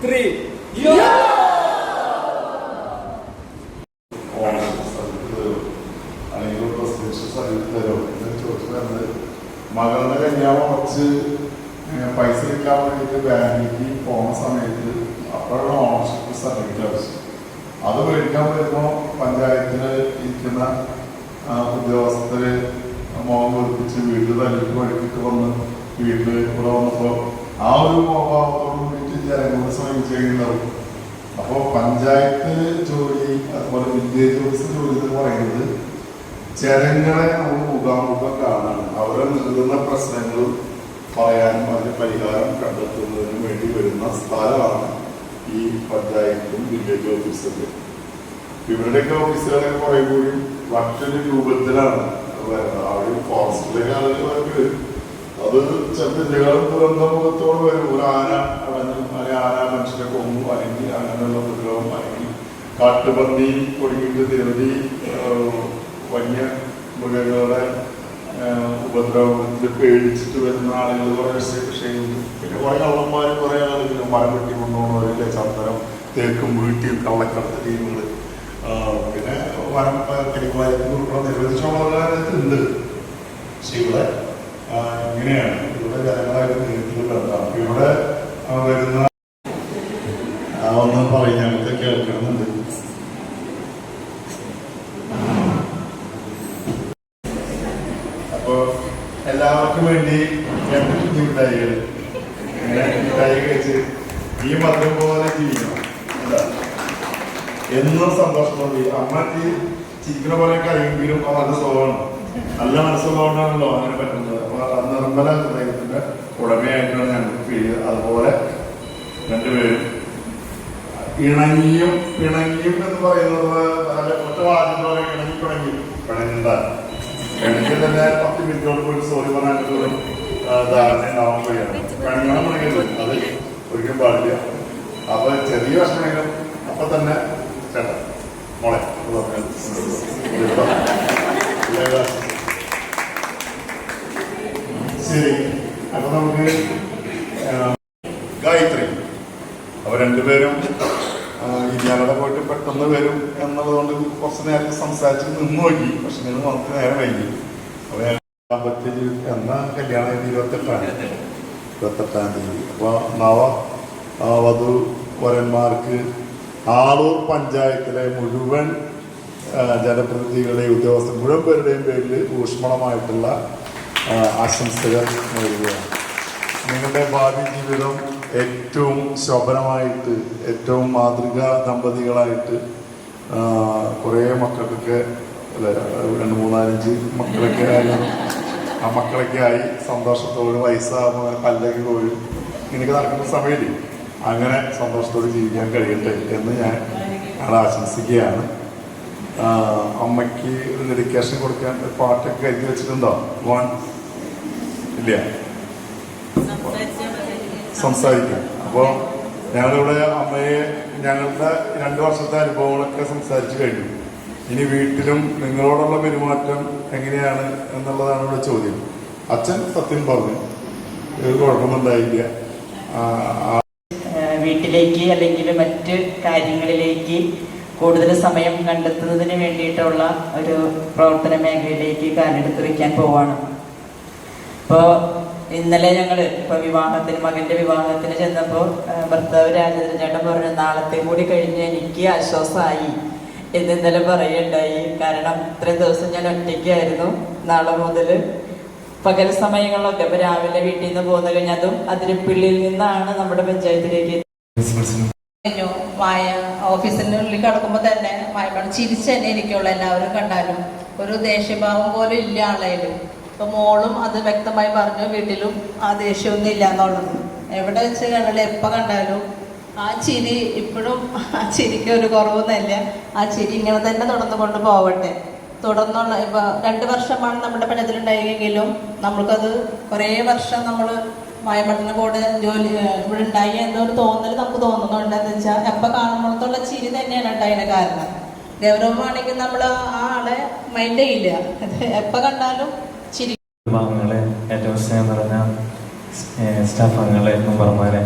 3. മകളുടെ കല്യാണം കുറച്ച് പൈസ കിട്ടാൻ വേണ്ടിയിട്ട് ബാങ്കിലേക്ക് പോകുന്ന സമയത്ത് അപ്പോഴാണ് ഓണർഷിപ്പ് സർട്ടിഫിക്കറ്റ് ആവശ്യം. അത് മേടിക്കാൻ വരുമ്പോൾ പഞ്ചായത്തിൽ ഇരിക്കുന്ന ഉദ്യോഗസ്ഥര് മോഹം വെറുപ്പിച്ച് വീട്ടിൽ തല്ലിട്ട് വഴിക്കിട്ട് വന്ന് വീട്ടിൽ ഇവിടെ വന്നപ്പോൾ ആ ഒരു മോഹഭാവത്തോട് കൂടിയിട്ട് ജനങ്ങളോട് ശ്രമിച്ചിട്ടുണ്ടാവും. അപ്പോൾ പഞ്ചായത്ത് ജോലി അതുപോലെ വില്ലേജ് ഓഫീസ് ജോലി എന്ന് പറയുന്നത് ജനങ്ങളെ നമ്മൾ മുഖാമുഖം കാണാൻ അവരെ നേരിടുന്ന പ്രശ്നങ്ങൾ പറയാനും അതിന് പരിഹാരം കണ്ടെത്തുന്നതിനും വേണ്ടി വരുന്ന സ്ഥലമാണ് ഈ പഞ്ചായത്തും വില്ലേജ് ഓഫീസൊക്കെ. ഇവരുടെയൊക്കെ ഓഫീസുകളൊക്കെ കുറെ കൂടി മറ്റൊരു രൂപത്തിലാണ് വരുന്നത്. അവിടെ ഫോറസ്റ്റിലേക്ക് ആളുകൾ വർക്ക് അത് ചെറുതിൻ്റെകളും ദുരന്തമുഖത്തോട് വരും. ഒരു ആന അടഞ്ഞു, അല്ലെങ്കിൽ ആന മനുഷ്യരെ കൊന്നു, അല്ലെങ്കിൽ അങ്ങനെയുള്ള ഉപദ്രവം, അല്ലെങ്കിൽ കാട്ടുപന്നി ഒടുങ്ങിയിട്ട് നിരവധി വന്യ മൃഗങ്ങളുടെ ഉപദ്രവത്തിൽ പേടിച്ചിട്ട് വരുന്ന ആളുകൾ കുറെ ചെയ്യുന്നു. പിന്നെ കുറെ കള്ളന്മാർ, കുറെ ആളുകൾ മരം വെട്ടി കൊണ്ടുപോകുന്നവരില്ലേ, ചന്ദനം തേക്കും വീട്ടിൽ കള്ളക്കടത്ത് ടീമുകൾ, പിന്നെ വനം കരിക്കുവാനുള്ള നിരവധി ചോളങ്ങളുണ്ട്. പക്ഷെ ഇവിടെ ഇങ്ങനെയാണ്. ഇവിടെ ജനങ്ങളായിട്ട് നേരിട്ട് ബന്ധമാണ്. ഇവിടെ വരുന്ന ഒന്ന് പറയും, ഞങ്ങൾക്ക് കേൾക്കണമെന്നുണ്ട്. അപ്പോ എല്ലാവർക്കും വേണ്ടി 2 കുഞ്ഞു മിഠായികൾ, മിഠായി കഴിച്ച് ഈ മധുരം പോലെ ജീവിക്കണം. എന്താ എന്നും സന്തോഷത്തോടെ അമ്മ ചിരിക്കുന്ന പോലെ കഴിയെങ്കിലും അത് നല്ല സ്വഭാവമാണ്, നല്ല മനസ്സുള്ളതുകൊണ്ടാണല്ലോ അങ്ങനെ പറ്റുന്നത്. അപ്പൊ നിർമ്മല ഹൃദയത്തിന്റെ ഉടമയായിട്ടാണ് ഞങ്ങൾക്ക് ഫീൽ ചെയ്തത്. അതുപോലെ രണ്ടുപേരും ഇണങ്ങിയും പിണങ്ങിയും എന്ന് പറയുന്നത് നല്ല ഒറ്റ വാദ്യം പോലെ ഇണങ്ങി പിണങ്ങണ്ട എനിക്ക് തന്നെ 10 മിനിറ്റോട് പോയിട്ട് സോറി പറയാനായിട്ട് ധാരണ ഉണ്ടാവുമ്പോഴാണ് പിണങ്ങണം പിണങ്ങരുത്, അത് ഒരിക്കലും പാടില്ല. അപ്പൊ ചെറിയ ഭക്ഷണമെങ്കിലും അപ്പൊ തന്നെ ചേട്ടാ മോളെ ശരി. അപ്പൊ നമുക്ക് ഗായത്രി, അവർ രണ്ടുപേരും ഇയാളുടെ പോയിട്ട് പെട്ടെന്ന് വരും എന്നുള്ളതുകൊണ്ട് കുറച്ച് നേരത്തെ സംസാരിച്ച് നിന്ന് നോക്കി. പക്ഷെ നിങ്ങൾ നമുക്ക് നേരം വൈകി. അപ്പൊ എന്നാ കല്യാണം 28-ആം തീയതി. അപ്പൊ വധു വരന്മാർക്ക് ആളൂർ പഞ്ചായത്തിലെ മുഴുവൻ ജനപ്രതിനിധികളുടെയും ഉദ്യോഗസ്ഥർ മുഴുവൻ പേരുടെയും പേരിൽ ഊഷ്മളമായിട്ടുള്ള ആശംസകൾ നേരുകയാണ്. നിങ്ങളുടെ ഭാവി ജീവിതം ഏറ്റവും ശോഭനമായിട്ട്, ഏറ്റവും മാതൃകാ ദമ്പതികളായിട്ട് കുറേ മക്കൾക്കൊക്കെ 2, 3, 5 മക്കളൊക്കെ ആയാലും ആ മക്കളൊക്കെ ആയി സന്തോഷത്തോട് വയസ്സാകുമ്പോൾ പല്ലൊക്കെ പോലും ഇങ്ങനെയൊക്കെ നടക്കുന്ന സമയത്ത് അങ്ങനെ സന്തോഷത്തോട് ജീവിക്കാൻ കഴിയട്ടെ എന്ന് ഞാൻ ആശംസിക്കുകയാണ്. അമ്മയ്ക്ക് ഒരു ഡെഡിക്കേഷൻ കൊടുക്കാൻ ഒരു പാട്ടൊക്കെ കരുതി വെച്ചിട്ടുണ്ടോ? ഇല്ല, സംസാരിക്കാം. അപ്പോൾ ഞങ്ങളിവിടെ അമ്മയെ ഞങ്ങളുടെ 2 വർഷത്തെ അനുഭവങ്ങളൊക്കെ സംസാരിച്ചു കഴിഞ്ഞു. ഇനി വീട്ടിലും നിങ്ങളോടുള്ള പെരുമാറ്റം എങ്ങനെയാണ് എന്നുള്ളതാണ് ഇവിടെ ചോദ്യം. അച്ഛൻ സത്യം പറഞ്ഞു, ഒരു കുഴപ്പമൊന്നുണ്ടായില്ല. വീട്ടിലേക്ക് അല്ലെങ്കിൽ മറ്റ് കാര്യങ്ങളിലേക്ക് കൂടുതൽ സമയം കണ്ടെത്തുന്നതിന് വേണ്ടിയിട്ടുള്ള ഒരു പ്രവർത്തന മേഖലയിലേക്ക് കാലെടുത്ത് വയ്ക്കാൻ പോവാണ്. അപ്പോൾ ഇന്നലെ ഞങ്ങൾ മകന്റെ വിവാഹത്തിന് ചെന്നപ്പോൾ ഭർത്താവ് രാജേന്ദ്രൻ ചേട്ടൻ പറഞ്ഞു, നാളത്തെ കൂടി കഴിഞ്ഞ് എനിക്ക് ആശ്വാസമായി എന്ന് ഇന്നലെ പറയുണ്ടായി. കാരണം ഇത്രയും ദിവസം ഞാൻ ഒറ്റയ്ക്കായിരുന്നു. നാളെ മുതൽ പകൽ സമയങ്ങളിലൊക്കെ ഇപ്പൊ രാവിലെ വീട്ടിൽ നിന്ന് പോന്നു കഴിഞ്ഞാൽ അതും അതിരപ്പിള്ളിയിൽ നിന്നാണ് നമ്മുടെ പഞ്ചായത്തിലേക്ക് ഓഫീസിനുള്ളിൽ കിടക്കുമ്പോൾ തന്നെ മായമാണ് ചിരിച്ച് തന്നെ ഇരിക്കുള്ളൂ. എല്ലാവരും കണ്ടാലും ഒരു ദേഷ്യഭാവം പോലും ഇല്ല ആളേലും. ഇപ്പൊ മോളും അത് വ്യക്തമായി പറഞ്ഞു, വീട്ടിലും ആ ദേഷ്യമൊന്നും ഇല്ല എന്നുള്ളത്. എവിടെ വെച്ച് കണ്ടാലും എപ്പോൾ കണ്ടാലും ആ ചിരി ഇപ്പോഴും, ആ ചിരിക്ക് ഒരു കുറവൊന്നുമില്ല. ആ ചിരി ഇങ്ങനെ തന്നെ തുടർന്നുകൊണ്ട് പോവട്ടെ. തുടർന്നുള്ള ഇപ്പൊ 2 വർഷമാണ് നമ്മുടെ പഞ്ചായത്തിലുണ്ടായെങ്കിലും നമ്മൾക്കത് കുറേ വർഷം നമ്മൾ മായമഠത്തിന് കൂടെ ജോലി ഇവിടെ ഉണ്ടായി എന്നൊരു തോന്നൽ നമുക്ക് തോന്നുന്നുണ്ട്. എന്ന് വെച്ചാൽ എപ്പോൾ കാണുമ്പോഴത്തുള്ള ചിരി തന്നെയാണ് ഉണ്ടായതിന് കാരണം. ഗൗരവമാണെങ്കിൽ നമ്മൾ ആ ആളെ മൈൻഡ് ചെയ്യില്ല, എപ്പോൾ കണ്ടാലും ചിരി. ഏറ്റവും സ്നേഹം നിറഞ്ഞ സ്റ്റാഫ് അംഗങ്ങളെ, മെമ്പർമാരെ,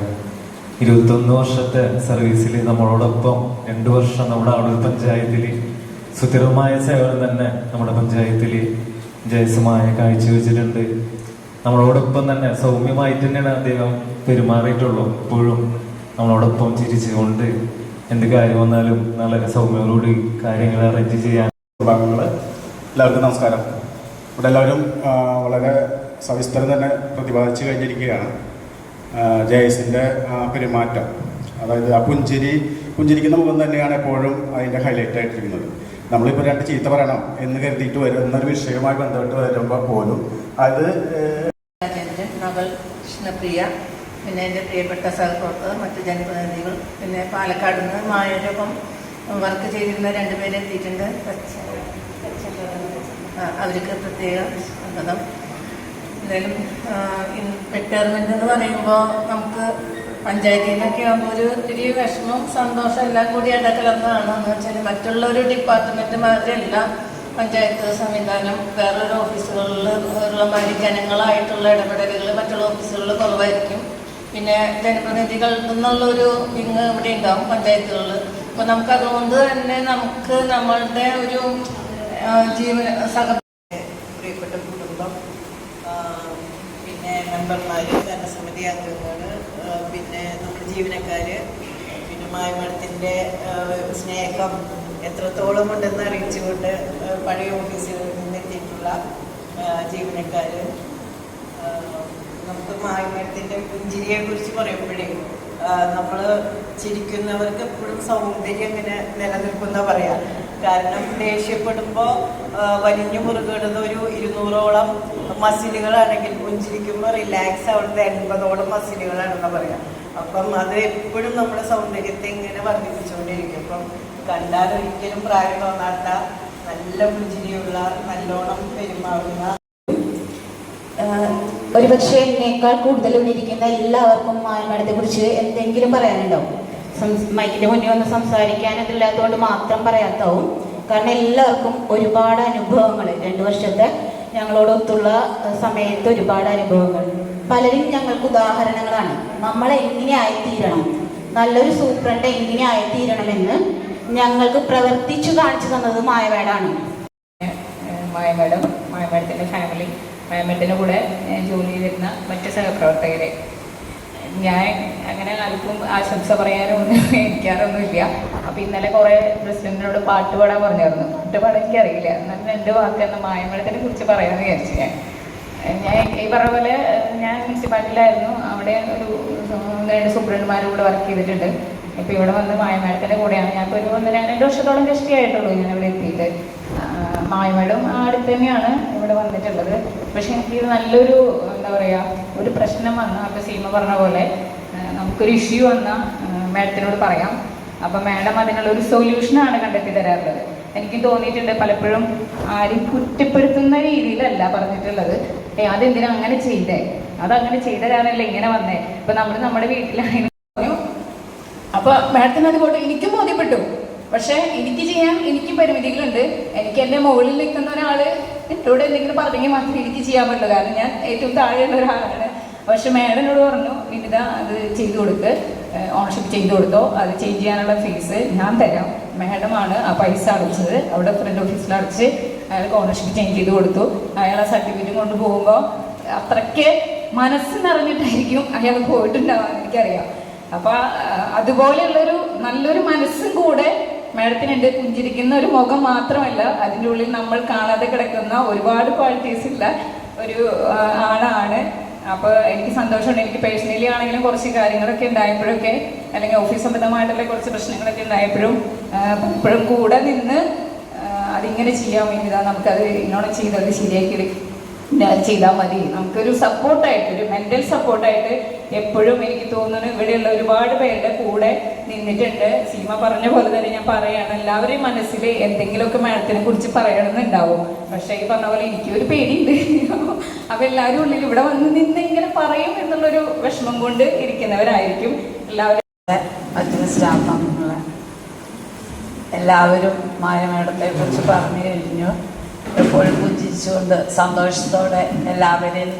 21 വർഷത്തെ സർവീസിൽ നമ്മളോടൊപ്പം 2 വർഷം നമ്മുടെ അടൂർ പഞ്ചായത്തിൽ സുസ്ഥിരമായ സേവനം തന്നെ നമ്മുടെ പഞ്ചായത്തിൽ ജയസുമായ കാഴ്ചവെച്ചിട്ടുണ്ട്. നമ്മളോടൊപ്പം തന്നെ സൗമ്യമായിട്ട് തന്നെയാണ് അദ്ദേഹം പെരുമാറിയിട്ടുള്ളൂ. എപ്പോഴും നമ്മളോടൊപ്പം ചിരിച്ചുകൊണ്ട് എന്ത് കാര്യം വന്നാലും നല്ല സൗമ്യതയോട് കാര്യങ്ങൾ അറേഞ്ച് ചെയ്യാൻ. എല്ലാവർക്കും നമസ്കാരം. ഇവിടെ എല്ലാവരും വളരെ സവിസ്തരം തന്നെ പ്രതിപാദിച്ചു കഴിഞ്ഞിരിക്കുകയാണ്. ജയസിൻ്റെ പെരുമാറ്റം, അതായത് ആ പുഞ്ചിരിക്കുന്ന മുഖം തന്നെയാണ് എപ്പോഴും അതിൻ്റെ ഹൈലൈറ്റ് ആയിട്ടിരിക്കുന്നത്. നമ്മളിപ്പോൾ 2 ചീത്ത പറയണം എന്ന് കരുതിയിട്ട് വരുന്നൊരു വിഷയവുമായി ബന്ധപ്പെട്ട് വരുമ്പോൾ പോലും അത് മകൾ കൃഷ്ണപ്രിയ, പിന്നെ എൻ്റെ പ്രിയപ്പെട്ട സഹപ്രവർത്തകർ, മറ്റ് ജനപ്രതിനിധികൾ, പിന്നെ പാലക്കാട് നിന്ന് മായരൊപ്പം വർക്ക് ചെയ്തിരുന്ന 2 പേരെ എത്തിയിട്ടുണ്ട്. അവർക്ക് പ്രത്യേക സ്വാഗതം. എന്തായാലും റിട്ടയർമെൻ്റ് എന്ന് പറയുമ്പോൾ നമുക്ക് പഞ്ചായത്തിനൊക്കെ ആകുമ്പോൾ ഒരു വലിയ വിഷമം സന്തോഷം എല്ലാം കൂടി ഇടകലർന്നതാണ്. എന്ന് വെച്ചാൽ മറ്റുള്ള ഒരു ഡിപ്പാർട്ട്മെൻറ്റ് മാതിരിയെല്ലാം പഞ്ചായത്ത് സംവിധാനം വേറൊരു ഓഫീസുകളിൽ ഉള്ള മാതിരി ജനങ്ങളായിട്ടുള്ള ഇടപെടലുകൾ മറ്റുള്ള ഓഫീസുകളിൽ കുറവായിരിക്കും. പിന്നെ ജനപ്രതിനിധികളിൽ നിന്നുള്ളൊരു വിങ് ഇവിടെ ഉണ്ടാവും പഞ്ചായത്തുകളിൽ. അപ്പോൾ നമുക്കതുകൊണ്ട് തന്നെ നമുക്ക് നമ്മളുടെ ഒരു പ്രിയപ്പെട്ട കുടുംബം, പിന്നെ മെമ്പർമാർ, ഭരണസമിതി അംഗങ്ങൾ, പിന്നെ നമ്മുടെ ജീവനക്കാർ, പിന്നെ മായമഠത്തിൻ്റെ സ്നേഹം എത്രത്തോളം ഉണ്ടെന്ന് അറിയിച്ചുകൊണ്ട് പഴയ ഓഫീസുകളിൽ നിന്നെത്തിയിട്ടുള്ള ജീവനക്കാർ, നമുക്ക് മായമഠത്തിൻ്റെ പുഞ്ചിരിയെക്കുറിച്ച് പറയുമ്പോഴേ നമ്മൾ ചിരിക്കുന്നവർക്ക് എപ്പോഴും സൗന്ദര്യം ഇങ്ങനെ നിലനിൽക്കുന്ന പറയാം. കാരണം ദേഷ്യപ്പെടുമ്പോൾ വലിഞ്ഞു മുറുകിടുന്ന ഒരു 200ഓളം മസിലുകളാണെങ്കിൽ പുഞ്ചിരിക്കുമ്പോൾ റിലാക്സ് അവിടുത്തെ 80ഓളം മസിലുകളാണെന്ന് പറയാം. അപ്പം അത് എപ്പോഴും നമ്മുടെ സൗന്ദര്യത്തെ ഇങ്ങനെ വർദ്ധിപ്പിച്ചുകൊണ്ടിരിക്കും. അപ്പം കണ്ടാൽ ഒരിക്കലും പ്രായം തോന്നാത്ത നല്ല പുഞ്ചിരിയുള്ള നല്ലോണം പെരുമാറുന്ന, ഒരുപക്ഷെ എന്നേക്കാൾ കൂടുതൽ ഇരിക്കുന്ന എല്ലാവർക്കും മായമഠത്തെ കുറിച്ച് എന്തെങ്കിലും പറയാനുണ്ടാവും. മൈക്കിൻ്റെ മുന്നിൽ വന്ന് സംസാരിക്കാനതില്ലാത്തതുകൊണ്ട് മാത്രം പറയാത്താവും. കാരണം എല്ലാവർക്കും ഒരുപാട് അനുഭവങ്ങൾ, 2 വർഷത്തെ ഞങ്ങളോടൊത്തുള്ള സമയത്ത് ഒരുപാട് അനുഭവങ്ങൾ. പലരും ഞങ്ങൾക്ക് ഉദാഹരണങ്ങളാണ്. നമ്മൾ എങ്ങനെ ആയിത്തീരണം, നല്ലൊരു സൂപ്രണ്ട് എങ്ങനെ ആയിത്തീരണമെന്ന് ഞങ്ങൾക്ക് പ്രവർത്തിച്ചു കാണിച്ചു തന്നത് മായമേടാണ്. മായമേടത്തിൻ്റെ ഫാമിലി, മായമേടത്തിൻ്റെ കൂടെ ജോലി ചെയ്തിരുന്ന മറ്റ് സഹപ്രവർത്തകരെ ഞാൻ അങ്ങനെ ആർക്കും ആശംസ പറയാനൊന്നും എനിക്കാറൊന്നുമില്ല. അപ്പോൾ ഇന്നലെ കുറേ പ്രസിഡന്റിനോട് പാട്ട് പാടാൻ പറഞ്ഞിരുന്നു. പാട്ട് പാടാൻ എനിക്കറിയില്ല. എന്നാലും 2 വാക്ക് എന്ന മായമേടത്തിനെ കുറിച്ച് പറയാമെന്ന് വിചാരിച്ചു. ഞാൻ ഈ പറഞ്ഞ പോലെ ഞാൻ മുനിസിപ്പാലിറ്റിയിലായിരുന്നു. അവിടെ ഒരു 2 സൂപ്രണ്ടുമാരും കൂടെ വർക്ക് ചെയ്തിട്ടുണ്ട്. ഇപ്പോൾ ഇവിടെ വന്ന് മായമേടത്തിൻ്റെ കൂടെയാണ്. ഞാനിപ്പോൾ ഒരു 1-2 വർഷത്തോളം കഷ്ടിയായിട്ടുള്ളൂ ഞാൻ ഇവിടെ എത്തിയിട്ട്. മായമേടും അടുത്ത് തന്നെയാണ് ഇവിടെ വന്നിട്ടുള്ളത്. പക്ഷെ എനിക്ക് നല്ലൊരു എന്താ പറയുക, ഒരു പ്രശ്നം വന്നാൽ, അപ്പോൾ സീമ പറഞ്ഞ പോലെ നമുക്കൊരു ഇഷ്യൂ വന്നാൽ മാഡത്തിനോട് പറയാം. അപ്പോൾ മാഡം അതിനുള്ളൊരു സൊല്യൂഷനാണ് കണ്ടെത്തി തരാറുള്ളത്. എനിക്ക് തോന്നിയിട്ടുണ്ട് പലപ്പോഴും ആരും കുറ്റപ്പെടുത്തുന്ന രീതിയിലല്ല പറഞ്ഞിട്ടുള്ളത്. അതെന്തിനാ അങ്ങനെ ചെയ്തേ, അതങ്ങനെ ചെയ്ത കാരണമല്ല ഇങ്ങനെ വന്നേ. ഇപ്പോൾ നമ്മുടെ വീട്ടിലാണെങ്കിൽ അപ്പോൾ മാഡത്തിന് അതുകൊണ്ട് എനിക്കും ബോധ്യപ്പെട്ടു. പക്ഷേ എനിക്ക് പരിമിതികളുണ്ട്. എനിക്ക് എൻ്റെ മുകളിൽ നിൽക്കുന്ന ഒരാൾ എന്നോട് എന്തെങ്കിലും പറഞ്ഞെങ്കിൽ മാത്രമേ എനിക്ക് ചെയ്യാൻ പറ്റുള്ളൂ. കാരണം ഞാൻ ഏറ്റവും താഴെയുള്ള ഒരാളാണ്. പക്ഷെ മാഡം എന്നോട് പറഞ്ഞു, വിനിത അത് ചെയ്തു കൊടുക്ക്, ഓണർഷിപ്പ് ചെയ്തു കൊടുത്തോ, അത് ചേഞ്ച് ചെയ്യാനുള്ള ഫീസ് ഞാൻ തരാം. മാഡമാണ് ആ പൈസ അടച്ചത്. അവിടെ ഫ്രണ്ട് ഓഫീസിൽ അടച്ച് അയാൾക്ക് ഓണർഷിപ്പ് ചേഞ്ച് ചെയ്ത് കൊടുത്തു. അയാൾ ആ സർട്ടിഫിക്കറ്റ് കൊണ്ട് പോകുമ്പോൾ അത്രയ്ക്ക് മനസ്സ് നിറഞ്ഞിട്ടായിരിക്കും അയാൾ പോയിട്ടുണ്ടാവാൻ എനിക്കറിയാം. അപ്പോൾ അതുപോലെയുള്ളൊരു നല്ലൊരു മനസ്സും കൂടെ മാഡത്തിനുണ്ട്. പുഞ്ചിരിക്കുന്ന ഒരു മുഖം മാത്രമല്ല, അതിൻ്റെ ഉള്ളിൽ നമ്മൾ കാണാതെ കിടക്കുന്ന ഒരുപാട് ക്വാളിറ്റീസ് ഉള്ള ഒരു ആളാണ്. അപ്പോൾ എനിക്ക് സന്തോഷമുണ്ട്. എനിക്ക് പേഴ്സണലി ആണെങ്കിലും കുറച്ച് കാര്യങ്ങളൊക്കെ ഉണ്ടായപ്പോഴൊക്കെ, അല്ലെങ്കിൽ ഓഫീസ് സംബന്ധമായിട്ടുള്ള കുറച്ച് പ്രശ്നങ്ങളൊക്കെ ഉണ്ടായപ്പോഴും എപ്പോഴും കൂടെ നിന്ന് അതിങ്ങനെ ചെയ്യാൻ വേണ്ടിയതാ, നമുക്കത് ഇന്നോണം ചെയ്തത് ശരിയാക്കി ചെയ്താൽ മതി. നമുക്കൊരു സപ്പോർട്ടായിട്ട്, ഒരു മെൻ്റൽ സപ്പോർട്ടായിട്ട് എപ്പോഴും എനിക്ക് തോന്നുന്നു ഇവിടെയുള്ള ഒരുപാട് പേരുടെ കൂടെ നിന്നിട്ടുണ്ട്. സീമ പറഞ്ഞ പോലെ തന്നെ ഞാൻ പറയുകയാണ്, എല്ലാവരുടെയും മനസ്സിൽ എന്തെങ്കിലുമൊക്കെ മാഡത്തിനെ കുറിച്ച് പറയണമെന്നുണ്ടാവും. പക്ഷേ ഈ പറഞ്ഞ പോലെ എനിക്കൊരു പേടിയുണ്ട്. അപ്പോൾ എല്ലാവരും ഉള്ളിൽ ഇവിടെ വന്ന് നിന്ന് ഇങ്ങനെ പറയും എന്നുള്ളൊരു വിഷമം കൊണ്ട് ഇരിക്കുന്നവരായിരിക്കും എല്ലാവരും. മറ്റൊരു സ്റ്റാഫ് അംഗങ്ങൾ എല്ലാവരും മായമേടത്തെ കുറിച്ച് പറഞ്ഞു കഴിഞ്ഞു. എപ്പോഴും പുഞ്ചിരിച്ചുകൊണ്ട് സന്തോഷത്തോടെ എല്ലാവരെയും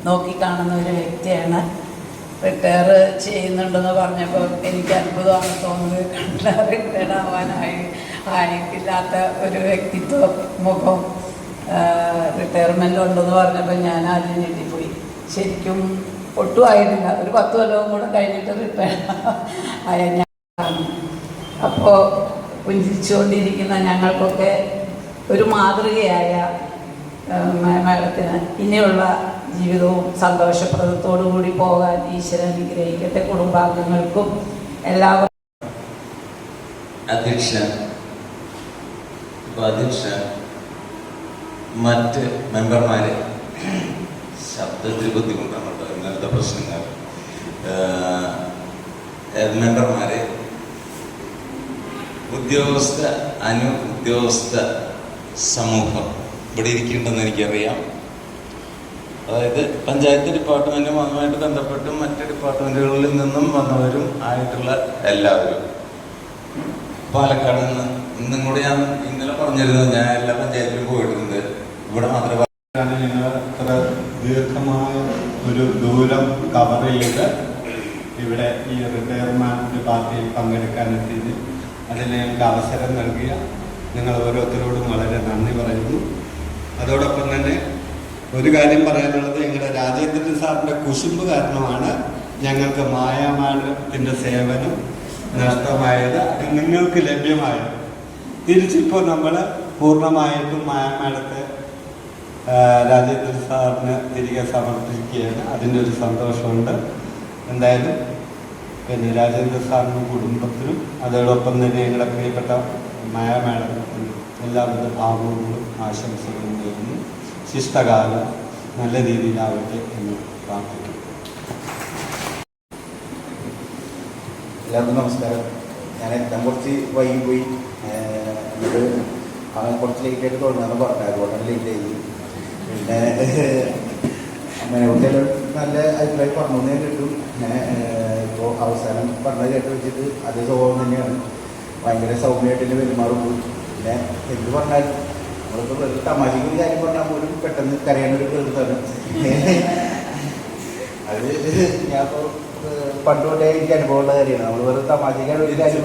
നോക്കിക്കാണുന്ന ഒരു വ്യക്തിയാണ്. റിട്ടയർ ചെയ്യുന്നുണ്ടെന്ന് പറഞ്ഞപ്പോൾ എനിക്ക് അത്ഭുതമാണ് തോന്നുന്നത്. റിട്ടയർഡ് ആയിട്ടില്ലാത്ത ഒരു വ്യക്തിത്വ മുഖം റിട്ടയർമെൻ്റ് ഉണ്ടെന്ന് പറഞ്ഞപ്പോൾ ഞാൻ ആദ്യം ഞെട്ടിപ്പോയി. ശരിക്കും ഒട്ടും ആയിട്ടില്ല, ഒരു 10 കൊല്ലവും കൂടെ കഴിഞ്ഞിട്ട് റിട്ടയർ ആയ ഞാൻ. അപ്പോൾ പുഞ്ചിരിച്ചുകൊണ്ടിരിക്കുന്ന ഞങ്ങൾക്കൊക്കെ ഒരു മാതൃകയായ മാഡത്തിന് ഇനിയുള്ള ജീവിതവും സന്തോഷപ്രദത്തോടു കൂടി പോകാൻ ഈശ്വരൻ അനുഗ്രഹിക്കട്ടെ. കുടുംബാംഗങ്ങൾക്കും എല്ലാവർക്കും. അധ്യക്ഷ, മറ്റ് മെമ്പർമാരെ ശബ്ദത്തിൽ ബുദ്ധിമുട്ടാണ് കേട്ടോ ഇന്നലത്തെ പ്രശ്നങ്ങൾ. മെമ്പർമാരെ, ഉദ്യോഗസ്ഥ ഉദ്യോഗസ്ഥ സമൂഹം ഇവിടെ ഇരിക്കുന്നുണ്ടെന്ന് എനിക്കറിയാം. അതായത് പഞ്ചായത്ത് ഡിപ്പാർട്ട്മെൻറ്റുമായി ബന്ധപ്പെട്ടും മറ്റ് ഡിപ്പാർട്ട്മെൻറ്റുകളിൽ നിന്നും വന്നവരും ആയിട്ടുള്ള എല്ലാവരും പാലക്കാട് നിന്ന് ഇന്നും കൂടി ഞാൻ ഇന്നലെ പറഞ്ഞിരുന്നു, ഞാൻ എല്ലാ പഞ്ചായത്തിലും പോയിട്ടുണ്ട്. ഇവിടെ മാത്രമേ നിങ്ങൾ അത്ര ദീർഘമായ ഒരു ദൂരം കവർ ചെയ്ത് ഇവിടെ ഈ റിട്ടയർമെൻറ്റ് പാർട്ടിയിൽ പങ്കെടുക്കാനെത്തിയത് അതിന് ഞങ്ങൾക്ക് അവസരം നൽകിയ നിങ്ങൾ ഓരോരുത്തരോടും വളരെ നന്ദി പറയുന്നു. അതോടൊപ്പം തന്നെ ഒരു കാര്യം പറയാനുള്ളത്, ഞങ്ങളുടെ രാജേന്ദ്രൻ സാറിൻ്റെ കുശുമ്പ് കാരണമാണ് ഞങ്ങൾക്ക് മായാമാടത്തിൻ്റെ സേവനം നഷ്ടമായത്, അത് നിങ്ങൾക്ക് ലഭ്യമായത്. തിരിച്ചിപ്പോൾ നമ്മൾ പൂർണ്ണമായിട്ടും മായാമാടത്തെ രാജേന്ദ്രൻ സാറിന് തിരികെ സമർപ്പിക്കുകയാണ്. അതിൻ്റെ ഒരു സന്തോഷമുണ്ട്. എന്തായാലും പിന്നെ രാജേന്ദ്രൻ സാറിനും കുടുംബത്തിനും അതോടൊപ്പം തന്നെ ഞങ്ങളുടെ പ്രിയപ്പെട്ട മായാമാടത്തിനും എല്ലാവിധ ഭാവങ്ങളും ആശംസകളും നേരുന്നു. ശിഷ്ടകാലം നല്ല രീതിയിലാവട്ടെ എന്ന് പ്രാർത്ഥിക്കുന്നു. എല്ലാവർക്കും നമസ്കാരം. ഞാൻ എത്താൻ കുറച്ച് വൈകി പോയി. അവൻ കുറച്ച് ലേറ്റായിട്ട് തുടങ്ങുമെന്ന് പറഞ്ഞു, അതുകൊണ്ടാണ് ലേറ്റ് ആയി. പിന്നെ അമ്മേനെ കുറിച്ച് നല്ല അഭിപ്രായം പറഞ്ഞു ഞാൻ കേട്ടു. ഇപ്പോൾ അവസാനം പറഞ്ഞത് കേട്ട് വെച്ചിട്ട് അതേ സ്വഭാവം തന്നെയാണ്. ഭയങ്കര സൗമ്യമായിട്ട് തന്നെ പെരുമാറുള്ളൂ. പിന്നെ എന്ത് പറഞ്ഞാലും നമ്മളിപ്പോൾ വെറുതെ തമാശയ്ക്ക് ഒരു കാര്യം പറഞ്ഞാൽ പോലും പെട്ടെന്ന് കരയാനൊരു പ്രകൃതമാണ്. അത് ഞാൻ ഇപ്പോൾ പണ്ട് തൊട്ടേ എനിക്ക് അനുഭവമുള്ള കാര്യമാണ്. നമ്മൾ വെറുതെ തമാശയ്ക്കാണ് ഒരു കാര്യം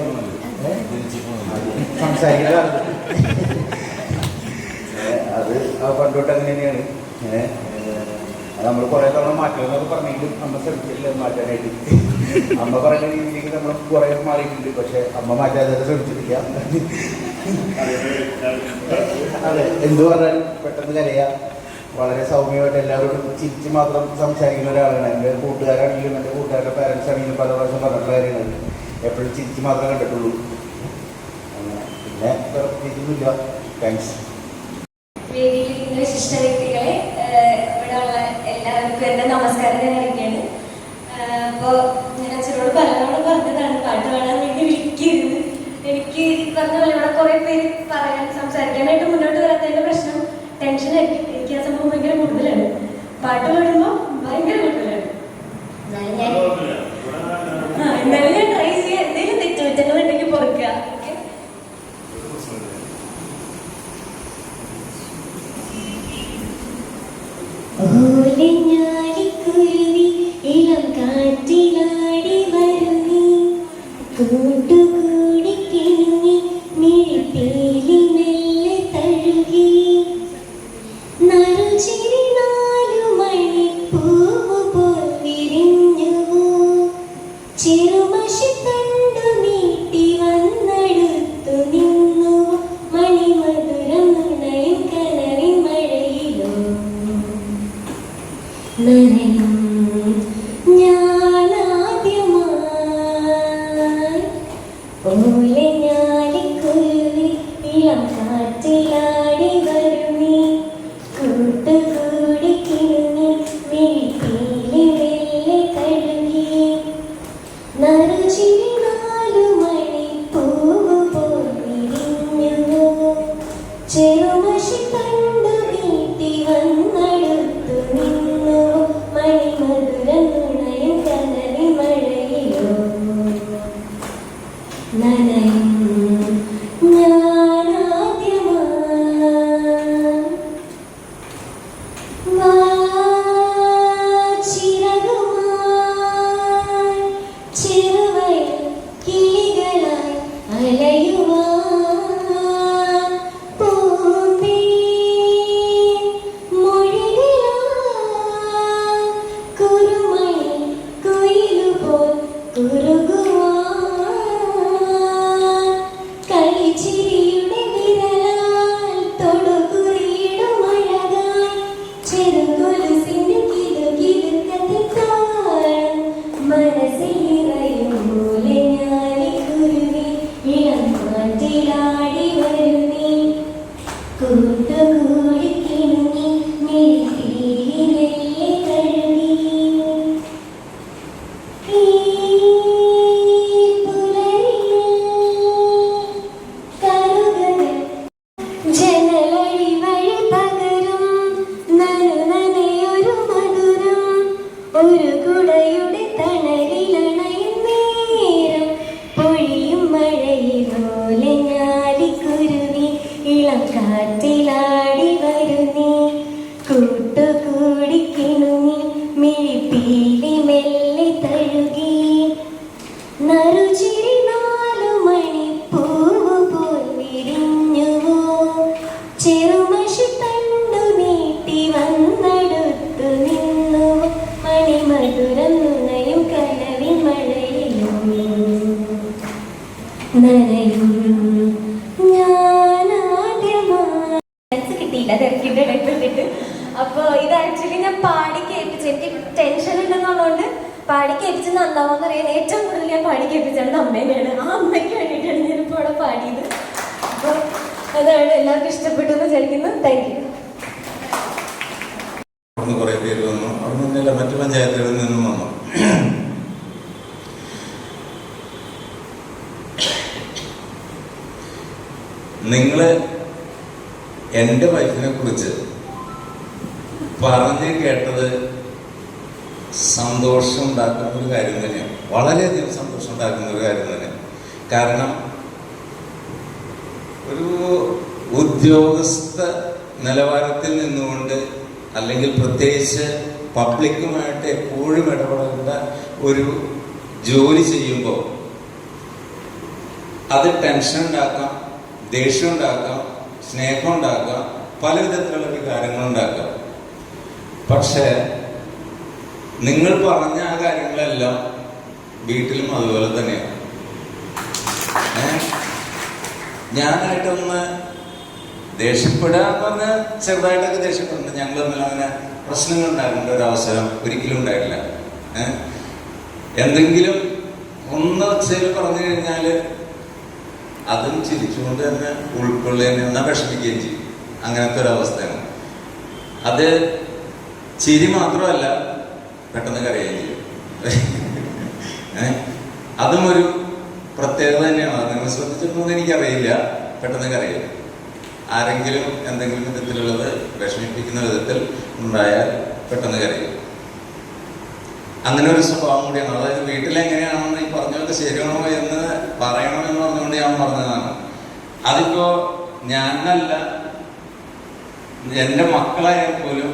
സംസാരിക്കുന്ന അത് പണ്ട് തൊട്ട് അങ്ങനെ തന്നെയാണ്. അത് നമ്മൾ കുറേ തവണ മാറ്റണമെന്നൊക്കെ പറഞ്ഞെങ്കിലും അമ്മ ശ്രമിച്ചില്ല മാറ്റാനായിട്ട്. അമ്മ പറയുന്ന രീതിയിലേക്ക് നമ്മൾ കുറേ മാറിയിട്ടുണ്ട്, പക്ഷെ അമ്മ മാറ്റാതെ ശ്രമിച്ചിട്ടില്ല. അതെ, എന്തു പറഞ്ഞാലും പെട്ടെന്ന് കരയാം. വളരെ സൗമ്യമായിട്ട് എല്ലാവരോടും ചിരിച്ച് മാത്രം സംസാരിക്കുന്ന ഒരാളാണ്. എൻ്റെ കൂട്ടുകാരാണെങ്കിലും എൻ്റെ കൂട്ടുകാരുടെ പാരൻസ് ആണെങ്കിലും പല പ്രാവശ്യം പറഞ്ഞിട്ടുള്ള കാര്യങ്ങൾ എപ്പോഴും ചിരിച്ച് മാത്രമേ കണ്ടിട്ടുള്ളൂ. പിന്നെ പ്രത്യേകിച്ചൊന്നുമില്ല. താങ്ക്സ്. വേദിയിലിരിക്കുന്ന വിശിഷ്ട വ്യക്തികളെ, ഇവിടെയുള്ള എല്ലാവർക്കും എൻ്റെ നമസ്കാരം ഞാൻ അറിയിക്കുകയാണ്. അപ്പോൾ ഞാൻ അച്ഛനോട് പലതവണ പറഞ്ഞതാണ് പാട്ട് പാടാൻ വേണ്ടി വിളിക്കരുത്. എനിക്ക് പറഞ്ഞ പോലെ ഇവിടെ കുറേ പേര് പറയാൻ സംസാരിക്കാനായിട്ട് മുന്നോട്ട് വരാത്തതിൻ്റെ പ്രശ്നം ടെൻഷനായിരിക്കും. എനിക്ക് ആ സംഭവം ഭയങ്കര കൂടുതലാണ്. പാട്ട് പാടുമ്പോൾ ഭയങ്കര കൂടുതലാണ്. എന്നാലും ഞാൻ ട്രൈ ചെയ്യാം. എന്തെങ്കിലും തെറ്റുകുറ്റങ്ങളുണ്ടെങ്കിൽ പൊറുക്കുക. ഓലിഞ്ഞാലിക്കുരുവി ഇളം കാറ്റിലാടി വരുന്നി കൂട്ടുകൂടി കിണി മിഴിപ്പീലി മെല്ലെ തഴുകി നറുചിരി 4 മണിപ്പൂവ് പോൽ വിരിഞ്ഞുവോ ചെറുമഷി തണ്ടു നീട്ടി വന്നടുത്തു നിന്നു മണിമധുരം നുണയും കനവിൻ മഴയിലോ നനയും ഞാനാദ്യമായി ഓലിഞ്ഞാലിക്കുരുവി ഇളം കാറ്റിലാടി വരുന്നി കൂട്ടുകൂടി കിണുങ്ങി മിഴിപ്പീലി മെല്ലെ തഴുകി നറുചിരി 4 മണിപ്പൂവ് പോൽ വിരിഞ്ഞുവോ ചെറുമഷി തണ്ടു നീട്ടി വന്നടുത്തു നിന്നു മണിമധുരം നുണയും കനവിൻ മഴയിലോ നനയും ഞാനാദ്യമായി ചിറകുമായി അലയുവാൻ പൂന്തേൻ മൊഴികളാൽ കുറുമണി കുയിലുപോൽ കുറുകുവാൻ കളിച്ചിരിയുടെ വിരലാൽ തൊടുകുറിയിടും അഴകായി ചെറുകൊലുസിന്റെ കിലുകിലുക്കത്തിൽ താളം മനസ്സിൽ നിറയും പോലെ ഞാനിക്കുരുവി ഇളം കാറ്റിലാടി വരുന്നേ കൂട്ടുകൂടി കിണുങ്ങി മിഴിയിലെ കഴുകി ഈ പുലരിയിൽ കറുകകൾ ജനലഴി വഴി പകരും നനുനനയൊരു മധുരം ഒരു കുടയുടെ തണലിലണയും നേരം പൊഴിയും മഴയിലോലെ ഞാലിക്കുരുവി ഇളം കാറ്റിലാടി വരുന്നേ കൂട്ടുകൂടി കിണുങ്ങി മിഴിപ്പീലി മെല്ലെ തഴുകി നറുചിരി 4 മണിപ്പൂവ് പോൽ വിരിഞ്ഞുവോ ചെറുമഷി തണ്ടു നീട്ടി വന്നടുത്തു നിന്നു മണിമധുരം നുണയും കനവിൻ മഴയിലും നനയും ഞാനാദ്യമായി കിട്ടിയില്ല തിരക്കിന്റെ ഇടയ്ക്കിട്ടിട്ട്. അപ്പൊ ഇത് ആക്ച്വലി ഞാൻ പാടി കേൾപ്പിച്ചു. എനിക്ക് ടെൻഷൻ ഉണ്ടെന്നുള്ളതുകൊണ്ട് പാടി കേൾപ്പിച്ച് നന്നാവോന്ന് അറിയാൻ ഏറ്റവും കൂടുതൽ ഞാൻ പാടി കേൾപ്പിച്ചത് അമ്മേനെയാണ്. ആ അമ്മയ്ക്ക് വേണ്ടിയിട്ടാണ് ഞാനിപ്പോൾ ഇവിടെ പാടിയത്. അപ്പൊ അതാണ് എല്ലാവർക്കും ഇഷ്ടപ്പെട്ടു എന്ന് വിചാരിക്കുന്നു. Thank you. കുറെ പേര് വന്നു. അവിടെ നിന്നല്ല മറ്റു പഞ്ചായത്തുകളിൽ നിന്നും വന്നു. നിങ്ങള് എൻ്റെ വൈഫിനെ കുറിച്ച് പറഞ്ഞ് കേട്ടത് സന്തോഷം ഉണ്ടാക്കുന്ന ഒരു കാര്യം തന്നെയാണ്. വളരെയധികം സന്തോഷം ഉണ്ടാക്കുന്ന ഒരു കാര്യം തന്നെയാണ്. കാരണം ഒരു ഉദ്യോഗസ്ഥ നിലവാരത്തിൽ നിന്നുകൊണ്ട് അല്ലെങ്കിൽ പ്രത്യേകിച്ച് പബ്ലിക്കുമായിട്ട് എപ്പോഴും ഇടപെടേണ്ട ഒരു ജോലി ചെയ്യുമ്പോൾ അത് ടെൻഷൻ ഉണ്ടാക്കാം, ദേഷ്യം ഉണ്ടാക്കാം, സ്നേഹം ഉണ്ടാക്കാം, പല വിധത്തിലുള്ള വികാരങ്ങൾ ഉണ്ടാക്കാം. പക്ഷേ നിങ്ങൾ പറഞ്ഞ ആ കാര്യങ്ങളെല്ലാം വീട്ടിലും അതുപോലെ തന്നെയാണ്. ഞാനായിട്ടൊന്ന് ദേഷ്യപ്പെടുക എന്ന് പറഞ്ഞാൽ ചെറുതായിട്ടൊക്കെ ദേഷ്യപ്പെടുന്നുണ്ട്. ഞങ്ങൾ തമ്മിൽ അങ്ങനെ പ്രശ്നങ്ങൾ ഉണ്ടാകേണ്ട ഒരു അവസരം ഒരിക്കലും ഉണ്ടായിട്ടില്ല. എന്തെങ്കിലും ഒന്ന് ഒച്ചയിൽ പറഞ്ഞു കഴിഞ്ഞാൽ അതും ചിരിച്ചുകൊണ്ട് തന്നെ ഉൾക്കൊള്ളുകയും എന്നാൽ വിഷമിക്കുകയും ചെയ്യും. അങ്ങനത്തെ ഒരു അവസ്ഥയാണ്. അത് ചിരി മാത്രമല്ല, പെട്ടെന്ന് കരയുകയും ചെയ്യും. അതും ഒരു പ്രത്യേകത തന്നെയാണ്. അത് നിങ്ങൾ ശ്രദ്ധിച്ചിട്ടൊന്നും എനിക്കറിയില്ല. പെട്ടെന്ന് കരയും. ആരെങ്കിലും എന്തെങ്കിലും വിധത്തിലുള്ളത് വിഷമിപ്പിക്കുന്ന വിധത്തിൽ ഉണ്ടായാൽ പെട്ടെന്ന് കരയും. അങ്ങനെ ഒരു സ്വഭാവം കൂടിയാണ്. അതായത് വീട്ടിലെങ്ങനെയാണെന്ന് ഈ പറഞ്ഞതൊക്കെ ശരിയാണോ എന്ന് പറയണമെന്ന് പറഞ്ഞുകൊണ്ട് ഞാൻ പറഞ്ഞതാണ്. അതിപ്പോ ഞാനല്ല, എൻ്റെ മക്കളായാൽ പോലും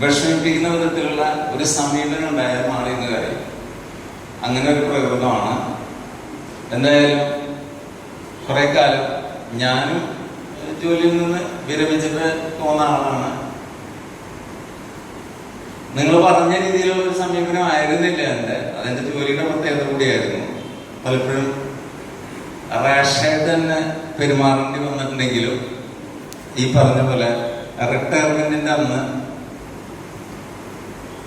വിഷമിപ്പിക്കുന്ന വിധത്തിലുള്ള ഒരു സമീപനം ഉണ്ടായാൽ മാറി എന്ന് കാര്യം. അങ്ങനെ ഒരു പ്രകൃതമാണ്. എന്തായാലും കുറെ കാലം ഞാനും ജോലിയിൽ നിന്ന് വിരമിച്ചിട്ട് പോകുന്ന ആളാണ്. നിങ്ങൾ പറഞ്ഞ രീതിയിലുള്ള ഒരു സമീപനം ആയിരുന്നില്ല എൻ്റെ. അതെൻ്റെ ജോലിയുടെ പ്രത്യേകത കൂടിയായിരുന്നു. പലപ്പോഴും റാഷായിട്ട് തന്നെ പെരുമാറേണ്ടി വന്നിട്ടുണ്ടെങ്കിലും ഈ പറഞ്ഞ പോലെ റിട്ടയർമെന്റിന്റെ അന്ന്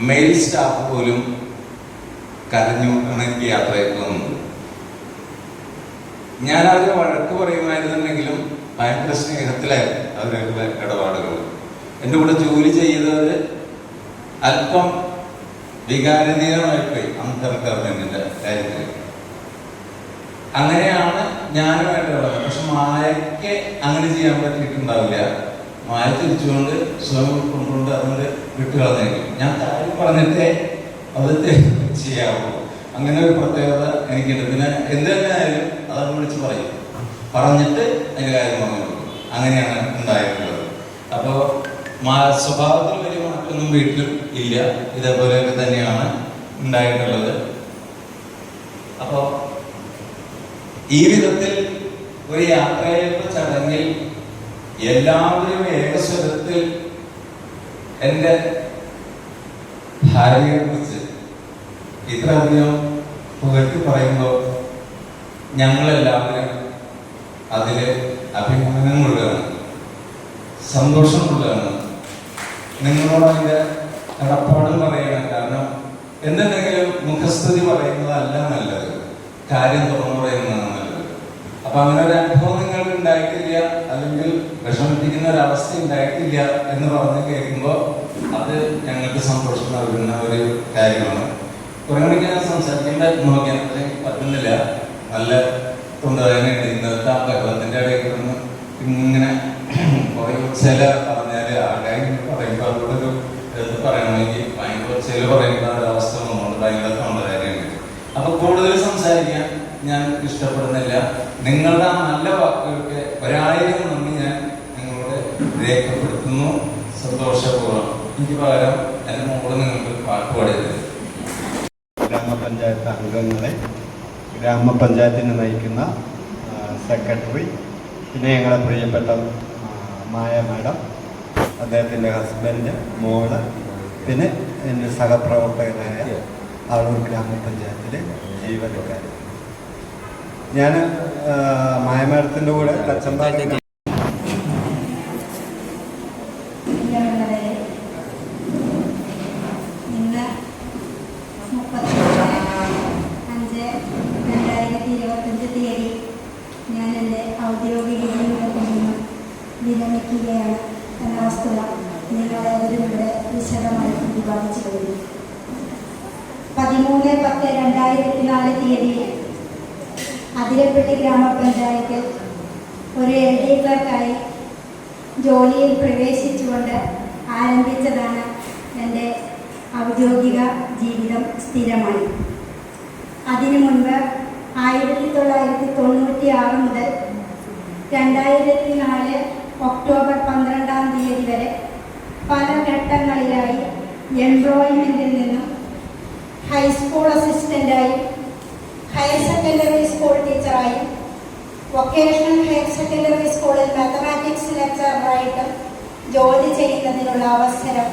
മെയിൽ സ്റ്റാഫ് പോലും കരഞ്ഞുകൊണ്ടാണ് എനിക്ക് യാത്രയൊക്കെ വന്നത്. ഞാൻ അവരെ വഴക്ക് പറയുമായിരുന്നുണ്ടെങ്കിലും ഭയങ്കര സ്നേഹത്തിലായിരുന്നു അവരുടെ ഇടപാടുകൾ. എൻ്റെ കൂടെ ജോലി ചെയ്തവര് അല്പം വികാരതീരമായിപ്പോയി അന്തർഗവൺമെന്റിന്റെ കാര്യത്തിൽ. അങ്ങനെയാണ് ഞാനുമായിട്ടുള്ളത്. പക്ഷെ മായയ്ക്ക് അങ്ങനെ ചെയ്യാൻ പറ്റിയിട്ടുണ്ടാവില്ല. മായ തിരിച്ചുകൊണ്ട് സ്വയം കൊണ്ടുകൊണ്ട് അതുകൊണ്ട് വിട്ടുകളഞ്ഞേക്കും. ഞാൻ കാര്യം പറഞ്ഞിട്ടേ അത് ചെയ്യാവൂ. അങ്ങനെ ഒരു പ്രത്യേകത എനിക്കുണ്ട്. പിന്നെ എന്ത് തന്നെ ആയാലും അതങ്ങ് വിളിച്ച് പറയും. പറഞ്ഞിട്ട് അതിൻ്റെ കാര്യം പറഞ്ഞു കൊടുക്കും. അങ്ങനെയാണ് ഉണ്ടായിട്ടുള്ളത്. അപ്പോൾ സ്വഭാവത്തിൽ വലിയ മാറ്റമൊന്നും വീട്ടിലും ഇല്ല. ഇതേപോലെയൊക്കെ തന്നെയാണ് ഉണ്ടായിട്ടുള്ളത്. അപ്പോൾ ഈ വിധത്തിൽ ഒരു യാത്രയയപ്പ് ചടങ്ങിൽ എല്ലാവരും ഏകസ്വരത്തിൽ എൻ്റെ ഭാര്യയെ കുറിച്ച് ഇത്രയധികം പുകഴ്ത്തി പറയുമ്പോൾ ഞങ്ങളെല്ലാവരും അതിൽ അഭിമാനമുള്ളതാണ്, സന്തോഷമുള്ളതാണ്. നിങ്ങളോട് അതിൻ്റെ കടപ്പാടും പറയണം. കാരണം എന്തെങ്കിലും മുഖസ്തുതി പറയുന്നതല്ല നല്ലത്, കാര്യം തുറന്നു പറയുന്നതാണ് നല്ലത്. അപ്പൊ അങ്ങനെ ഒരു അനുഭവം നിങ്ങൾക്ക് ഉണ്ടായിട്ടില്ല, അല്ലെങ്കിൽ വിഷമിപ്പിക്കുന്ന ഒരവസ്ഥ ഉണ്ടായിട്ടില്ല എന്ന് പറഞ്ഞ് കേൾക്കുമ്പോൾ അത് ഞങ്ങൾക്ക് സന്തോഷം നൽകുന്ന ഒരു കാര്യമാണ്. കുറെ മണിക്ക് ഞാൻ സംസാരിക്കേണ്ട നോക്കിയാൽ പറ്റുന്നില്ല, നല്ല തൊണ്ടുവേദനയുണ്ട്. ഇന്നത്തെ ആ വെള്ളത്തിന്റെ ഇടയിൽ കിടന്ന് ഇങ്ങനെ കുറെ ചില പറഞ്ഞാല് ആൾക്കാർ പറയുമ്പോൾ അതോടൊരു പറയണമെങ്കിൽ ഭയങ്കര ചില പറയുന്ന ഒരവസ്ഥ വന്നുകൊണ്ട് ഭയങ്കര തൊണ്ടുവേദനയുണ്ട്. അപ്പൊ കൂടുതൽ സംസാരിക്കാൻ ഞാൻ ഇഷ്ടപ്പെടുന്നില്ല. നിങ്ങളുടെ ആ നല്ല വാക്കുകൾക്ക് 1000 നന്ദി ഞാൻ നിങ്ങളോട് രേഖപ്പെടുത്തുന്നു, സന്തോഷപൂർവ്വം. എനിക്ക് പകരം എൻ്റെ മോള് നിങ്ങൾക്ക് പാട്ട് പാടിയത്. ഗ്രാമപഞ്ചായത്ത് അംഗങ്ങളെ, ഗ്രാമപഞ്ചായത്തിനെ നയിക്കുന്ന സെക്രട്ടറി, പിന്നെ ഞങ്ങളെ പ്രിയപ്പെട്ട മായ മാഡം, അദ്ദേഹത്തിൻ്റെ ഹസ്ബൻഡ്, മോള്, പിന്നെ എൻ്റെ സഹപ്രവർത്തകരായ ആളൂർ ഗ്രാമപഞ്ചായത്തിലെ ജീവനക്കാർ. ഞാൻ മായ മാഡത്തിൻ്റെ കൂടെ കച്ചമ്പാട് ഞാൻ എൻ്റെ ഔദ്യോഗിക ജീവിതത്തിൽ നിന്ന് വിരമിക്കുകയാണ് എന്ന വസ്തുത നിങ്ങളെവരും ഇവിടെ വിശദമായി പ്രതിപാദിച്ചു കഴിഞ്ഞു. 13/10/2004 അതിരപ്പള്ളി ഗ്രാമപഞ്ചായത്തിൽ ഒരു LD ക്ലർക്കായി ജോലിയിൽ പ്രവേശിച്ചുകൊണ്ട് ആരംഭിച്ചതാണ് എൻ്റെ ഔദ്യോഗിക ജീവിതം സ്ഥിരമായി. അതിനു മുൻപ് 1996 മുതൽ 2004 ഒക്ടോബർ 12 വരെ പല ഘട്ടങ്ങളിലായി എംപ്ലോയ്മെൻറ്റിൽ നിന്നും ഹൈസ്കൂൾ അസിസ്റ്റൻ്റായും ഹയർ സെക്കൻഡറി സ്കൂൾ ടീച്ചറായും വൊക്കേഷണൽ ഹയർ സെക്കൻഡറി സ്കൂളിൽ മാത്തമാറ്റിക്സ് ലെക്ചറായിട്ടും ജോലി ചെയ്യുന്നതിനുള്ള അവസരം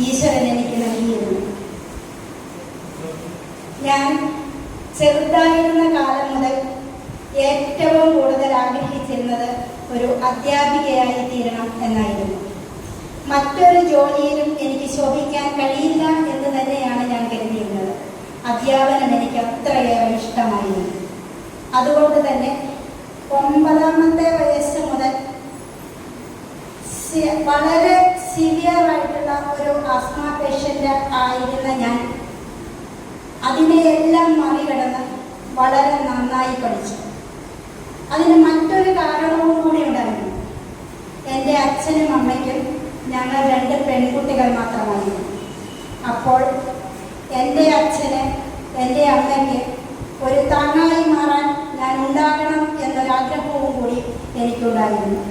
ഈശ്വരൻ എനിക്ക് നൽകിയിരുന്നു. ഞാൻ ചെറുതായിരുന്ന കാലം മുതൽ ഏറ്റവും കൂടുതൽ ആഗ്രഹിച്ചിരുന്നത് ഒരു അധ്യാപികയായി തീരണം എന്നായിരുന്നു. മറ്റൊരു ജോലിയിലും എനിക്ക് ശോഭിക്കാൻ കഴിയില്ല എന്ന് തന്നെയാണ് ഞാൻ കരുതിയിരുന്നത്. അധ്യാപനം എനിക്ക് അത്രയേറെ ഇഷ്ടമായിരുന്നു. അതുകൊണ്ട് തന്നെ 9ാമത്തെ വയസ്സ് മുതൽ വളരെ സിവിയർ ആയിട്ടുള്ള ഒരു ആസ്മ പേഷ്യൻ്റ് ആയിരുന്ന ഞാൻ അതിനെയെല്ലാം മറികടന്ന് വളരെ നന്നായി പഠിച്ചു. അതിന് മറ്റൊരു കാരണവും കൂടി ഉണ്ടായിരുന്നു. എൻ്റെ അച്ഛനും അമ്മയ്ക്കും ഞങ്ങൾ 2 പെൺകുട്ടികൾ മാത്രമായിരുന്നു. അപ്പോൾ എൻ്റെ അച്ഛന് എൻ്റെ അമ്മയ്ക്ക് ഒരു താങ്ങായി മാറാൻ ഞാൻ ഉണ്ടാകണം എന്നൊരാഗ്രഹവും കൂടി എനിക്കുണ്ടായിരുന്നു.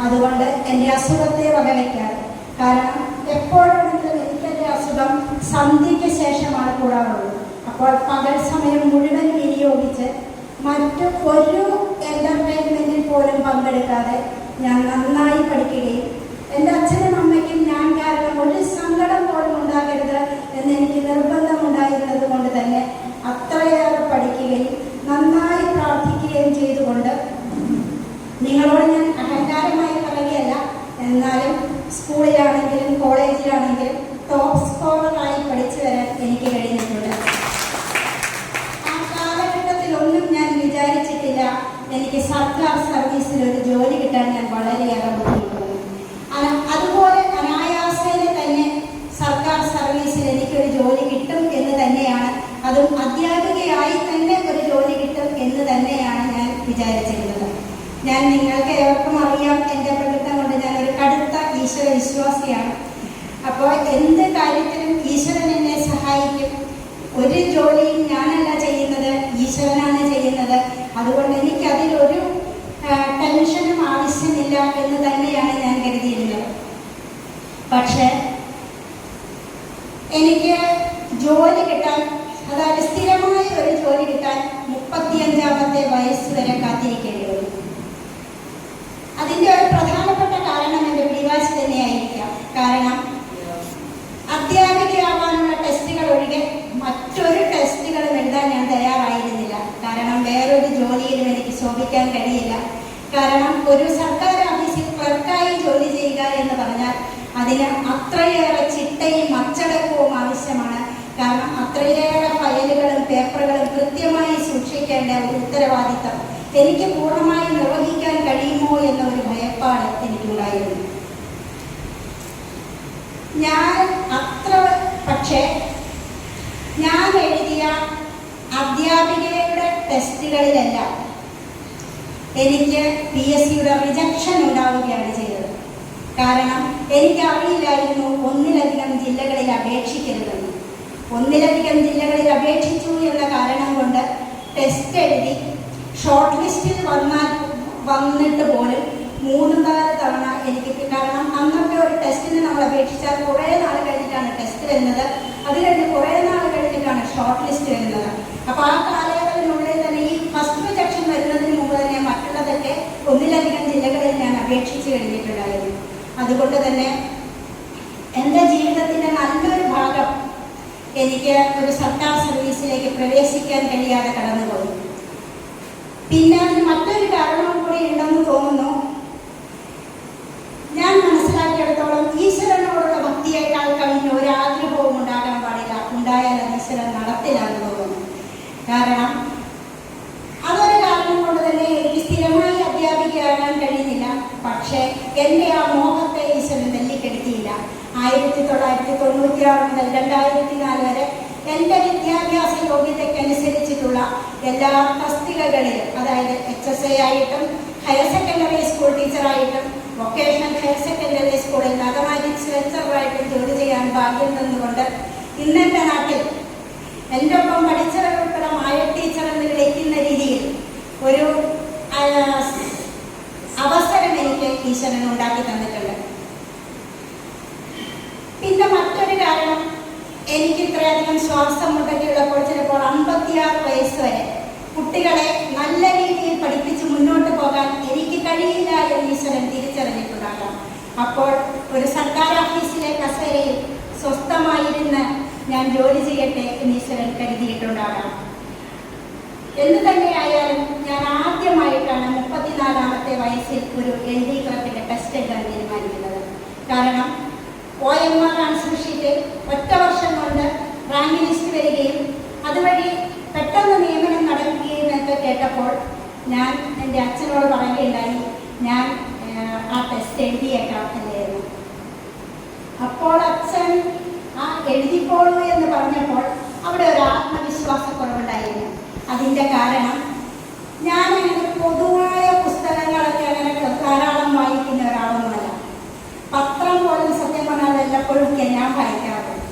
അതുകൊണ്ട് എൻ്റെ അസുഖത്തെ വകവയ്ക്കാതെ, കാരണം എപ്പോഴാണെങ്കിലും എനിക്കെൻ്റെ അസുഖം സന്ധ്യയ്ക്ക് ശേഷമാണ് കൂടാറുള്ളത്. അപ്പോൾ പകൽ സമയം മുഴുവൻ വിനിയോഗിച്ച് മറ്റു ഒരു എൻ്റർടൈൻമെൻറ്റിൽ പോലും പങ്കെടുക്കാതെ ഞാൻ നന്നായി പഠിക്കുകയും എൻ്റെ അച്ഛനും അമ്മയ്ക്കും ഞാൻ കാരണം ഒരു സങ്കടം പോലും ഉണ്ടാകരുത് എന്നെനിക്ക് നിർബന്ധമുണ്ടായിരുന്നത് കൊണ്ട് തന്നെ അത്രയേറെ പഠിക്കുകയും നന്നായി പ്രാർത്ഥിക്കുകയും ചെയ്തുകൊണ്ട്, നിങ്ങളോട് ഞാൻ അഹങ്കാരമായി പറയുകയല്ല, എന്നാലും സ്കൂളിലാണെങ്കിലും കോളേജിലാണെങ്കിലും ടോപ്പ് സ്കോററായി പഠിച്ചു വരാൻ എനിക്ക് കഴിഞ്ഞിട്ടുണ്ട്. ആ കാലഘട്ടത്തിലൊന്നും ഞാൻ വിചാരിച്ചിട്ടില്ല എനിക്ക് സർക്കാർ സർവീസിൽ ഒരു ജോലി കിട്ടാൻ ഞാൻ വളരെയേറെ ബുദ്ധിമുട്ടുന്നു. അതുപോലെ അനായാസേന തന്നെ സർക്കാർ സർവീസിൽ എനിക്കൊരു ജോലി കിട്ടും എന്ന് തന്നെയാണ്, അതും അധ്യാപികയായി തന്നെ ഒരു ജോലി കിട്ടും എന്ന് തന്നെയാണ് ഞാൻ വിചാരിച്ചിരുന്നത്. ഞാൻ നിങ്ങൾക്ക് ഏവർക്കും അറിയാം, എൻ്റെ പ്രകൃതം കൊണ്ട് ഞാനൊരു കടുത്ത ഈശ്വര വിശ്വാസിയാണ്. അപ്പോൾ എന്ത് കാര്യത്തിലും ഈശ്വരൻ എന്നെ സഹായിക്കും. ഒരു ജോലിയും ഞാനല്ല ചെയ്യുന്നത്, ഈശ്വരനാണ് ചെയ്യുന്നത്. അതുകൊണ്ട് എനിക്കതിലൊരു ടെൻഷനും ആവശ്യമില്ല എന്ന് തന്നെയാണ് ഞാൻ കരുതിയിരുന്നത്. പക്ഷേ എനിക്ക് ജോലി കിട്ടാൻ, അതായത് സ്ഥിരമായ ഒരു ജോലി കിട്ടാൻ 35ാമത്തെ വയസ്സ് വരെ കാത്തിരിക്കേണ്ടി വരും. അതിൻ്റെ ഒരു പ്രധാനപ്പെട്ട കാരണം എൻ്റെ പിടിവാശി തന്നെയായിരിക്കാം. കാരണം അധ്യാപികയാവാനുള്ള ടെസ്റ്റുകൾ ഒഴികെ മറ്റൊരു ടെസ്റ്റുകളും എഴുതാൻ ഞാൻ തയ്യാറായിരുന്നില്ല. കാരണം വേറൊരു ജോലിയിലും എനിക്ക് ശോഭിക്കാൻ കഴിയില്ല. കാരണം ഒരു സർക്കാർ ഓഫീസിൽ ക്ലർക്കായി ജോലി ചെയ്യുക എന്ന് പറഞ്ഞാൽ അതിന് അത്രയേറെ ചിട്ടയും അച്ചടക്കവും ആവശ്യമാണ്. കാരണം അത്രയേറെ ഫയലുകളും പേപ്പറുകളും കൃത്യമായി സൂക്ഷിക്കേണ്ട ഒരു ഉത്തരവാദിത്തം എനിക്ക് പൂർണ്ണമായി നിർവഹിക്കാൻ കഴിയുമോ എന്ന ഒരു ഭയപ്പാട് എനിക്കുണ്ടായിരുന്നു. പക്ഷേ ഞാൻ എഴുതിയ അധ്യാപികയുടെ ടെസ്റ്റുകളിലെല്ലാം എനിക്ക് PSCയുടെ റിജക്ഷൻ ഉണ്ടാവുകയാണ് ചെയ്തത്. കാരണം എനിക്കറിയില്ലായിരുന്നു ഒന്നിലധികം ജില്ലകളിൽ അപേക്ഷിക്കരുതെന്ന്. ഒന്നിലധികം ജില്ലകളിൽ അപേക്ഷിച്ചു എന്ന കാരണം കൊണ്ട് ടെസ്റ്റ് എഴുതി ഷോർട്ട് ലിസ്റ്റിൽ വന്നിട്ട് പോലും 3-4 തവണ എനിക്ക്, കാരണം അന്നൊക്കെ ഒരു ടെസ്റ്റിന് നമ്മൾ അപേക്ഷിച്ചാൽ കുറേ നാൾ കഴിഞ്ഞിട്ടാണ് ടെസ്റ്റ് വരുന്നത്. അത് കഴിഞ്ഞ് കുറേ നാൾ കഴിഞ്ഞിട്ടാണ് ഷോർട്ട് ലിസ്റ്റ് വരുന്നത്. അപ്പോൾ ആ കാലയളവിനുള്ളിൽ തന്നെ ഈ ഫസ്റ്റ് റിജക്ഷൻ വരുന്നതിന് മുമ്പ് തന്നെ മറ്റുള്ളതൊക്കെ ഒന്നിലധികം ജില്ലകളിൽ ഞാൻ അപേക്ഷിച്ച് കഴിഞ്ഞിട്ടുണ്ടായിരുന്നു. അതുകൊണ്ട് തന്നെ എൻ്റെ ജീവിതത്തിൻ്റെ നല്ലൊരു ഭാഗം എനിക്ക് ഒരു സർക്കാർ സർവീസിലേക്ക് പ്രവേശിക്കാൻ കഴിയാതെ കടന്നുപോയി. പിന്നെ അതിന് മറ്റൊരു കാരണവും കൂടി ഉണ്ടെന്ന് തോന്നുന്നു. ഞാൻ മനസ്സിലാക്കിയെടുത്തോളം ഈശ്വരനോടുള്ള ഭക്തിയേക്കാൾ കവിഞ്ഞ ഒരാഗ്രഹവും ഉണ്ടാകാൻ പാടില്ല. ഉണ്ടായാൽ അത് ഈശ്വരൻ നടത്തിലാണെന്ന് തോന്നുന്നു. കാരണം അതൊരു കാരണം കൊണ്ട് തന്നെ എനിക്ക് സ്ഥിരമായി അധ്യാപികയാകാൻ കഴിയുന്നില്ല. പക്ഷേ എൻ്റെ ആ മോഹത്തെ ഈശ്വരൻ തല്ലിക്കെടുത്തിയില്ല. 1996 മുതൽ 2004 വരെ എൻ്റെ വിദ്യാഭ്യാസ യോഗ്യതയ്ക്കനുസരിച്ചിട്ടുള്ള എല്ലാ തസ്തികകളിലും, അതായത് HSA ആയിട്ടും ഹയർ സെക്കൻഡറി സ്കൂൾ ടീച്ചറായിട്ടും വൊക്കേഷണൽ ഹയർ സെക്കൻഡറി സ്കൂളിൽ മാത്തമാറ്റിക്സ് ലെക്ചറായിട്ടും ജോലി ചെയ്യാൻ ഭാഗ്യം തന്നുകൊണ്ട് ഇന്നെൻ്റെ നാട്ടിൽ എൻ്റെ ഒപ്പം പഠിച്ചവരുൾപ്പെടെ മായ ടീച്ചർ എന്ന് വിളിക്കുന്ന രീതിയിൽ ഒരു അവസരം എനിക്ക് ഈശ്വരൻ ഉണ്ടാക്കി തന്നിട്ടുണ്ട്. പിന്നെ മറ്റൊരു കാരണം, എനിക്ക് ഇത്രയധികം ശ്വാസം മുട്ടലുള്ളപ്പോൾ ചിലപ്പോൾ 56 വയസ്സ് വരെ കുട്ടികളെ നല്ല രീതിയിൽ പഠിപ്പിച്ച് മുന്നോട്ട് പോകാൻ എനിക്ക് കഴിയില്ല എന്ന് ഈശ്വരൻ തിരിച്ചറിഞ്ഞിട്ടുണ്ടാകാം. അപ്പോൾ ഒരു സർക്കാർ ഓഫീസിലെ കസേരയിൽ സ്വസ്ഥമായിരുന്ന് ഞാൻ ജോലി ചെയ്യട്ടെ എന്ന് ഈശ്വരൻ കരുതിയിട്ടുണ്ടാകാം. എന്തു തന്നെയായാലും ഞാൻ ആദ്യമായിട്ടാണ് 34ാമത്തെ വയസ്സിൽ ഒരു LD ക്ലർക്കിൻ്റെ ടെസ്റ്റ് എഴുതാൻ തീരുമാനിക്കുന്നത്. കാരണം OMR ആൻസർ ഷീറ്റ് ഒറ്റ വർഷം കൊണ്ട് റാങ്ക് ലിസ്റ്റ് വരികയും അതുവഴി പെട്ടെന്ന് നിയമനം നടക്കുകയും എന്നൊക്കെ കേട്ടപ്പോൾ ഞാൻ എൻ്റെ അച്ഛനോട് പറയുകയുണ്ടായി, ഞാൻ ആ ടെസ്റ്റ് എഴുതിയേക്കാം എന്നായിരുന്നു. അപ്പോൾ അച്ഛൻ ആ എഴുതിക്കോളൂ എന്ന് പറഞ്ഞപ്പോൾ അവിടെ ഒരു ആത്മവിശ്വാസക്കുറവുണ്ടായിരുന്നു. അതിൻ്റെ കാരണം ഞാൻ അങ്ങനെ പൊതുവായ പുസ്തകങ്ങളൊക്കെ അങ്ങനെ ധാരാളം വായിക്കുന്ന ഒരാളൊന്നുമല്ല. പത്രം പോലും സത്യം പറഞ്ഞാൽ വല്ലപ്പോഴും ഞാൻ വായിക്കാറുണ്ട്.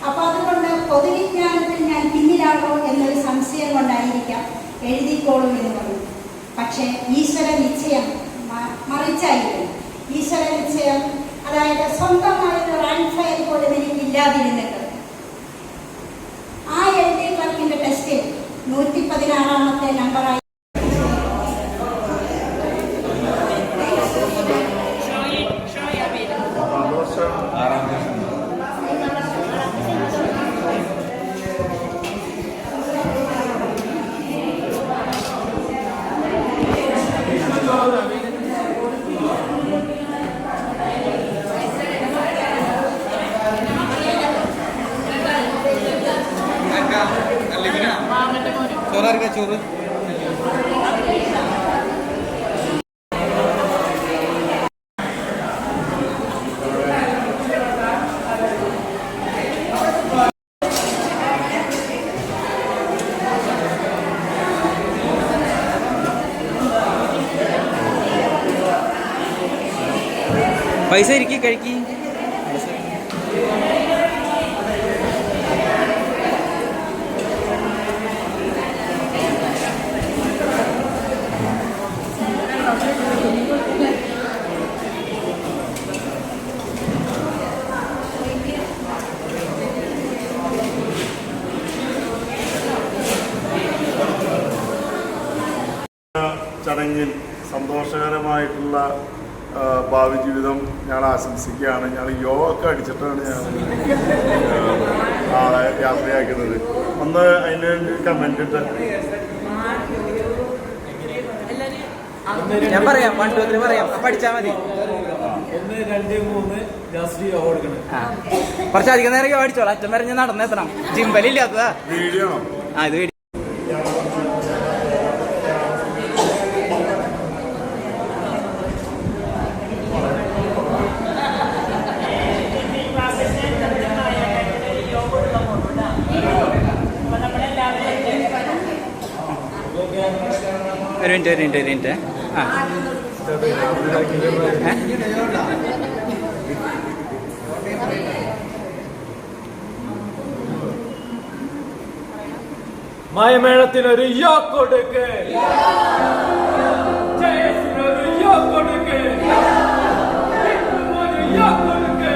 അപ്പോൾ അതുകൊണ്ട് പൊതുവിജ്ഞാനത്തിൽ ഞാൻ പിന്നിലാണോ എന്നൊരു സംശയം കൊണ്ടായിരിക്കാം എഴുതിക്കോളൂ എന്ന് പറഞ്ഞു. പക്ഷേ ഈശ്വര നിശ്ചയം മറിച്ചായിരുന്നു. ഈശ്വര നിശ്ചയം, അതായത് സ്വന്തമായൊരു റാങ്ക് ഫയൽ പോലും എനിക്കില്ലാതിരുന്നിട്ട് ആ LD ക്ലർക്കിൻ്റെ ടെസ്റ്റിൽ 116ാമത്തെ നമ്പറായി ചോറ് പൈസ ഇരിക്കി കഴിക്കി. ചടങ്ങിൽ സന്തോഷകരമായിട്ടുള്ള ഭാവി ജീവിതം ഞാൻ ആശംസിക്കുകയാണ്. ഞങ്ങൾ യോഗ ഒക്കെ അടിച്ചിട്ടാണ് ഞാൻ നാളെ യാത്രയാക്കുന്നത്. ഒന്ന് അതിന് കമന്റ് ഇട്ട് ഞാൻ പറയാം 1 2 3 പറയാം പഠിച്ചാൽ മതി. 1 2 3 ജാസ്തി യോഗ കൊടുക്കണം. കുറച്ചധികം നേരം യോഗ അടിച്ചോളാം. അറ്റം വരെ ഞാൻ നടന്നെത്തണം. ജിമ്പലില്ലാത്തതാ. വീഡിയോ ഇത് വീഡിയോ. ഒരു മിനിറ്റ് ആ മായമേളത്തിനൊരു യോ കൊടുക്ക്, ജയസിനൊരു യോ കൊടുക്ക്, ഒരു യോ കൊടുക്ക്.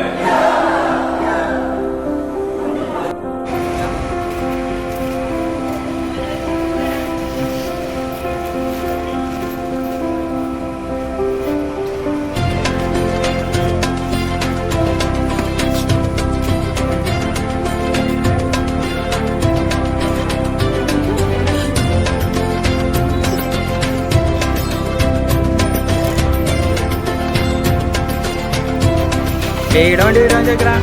ഇടാൻ വേണ്ടി വരാൻ ചേക്കറാ.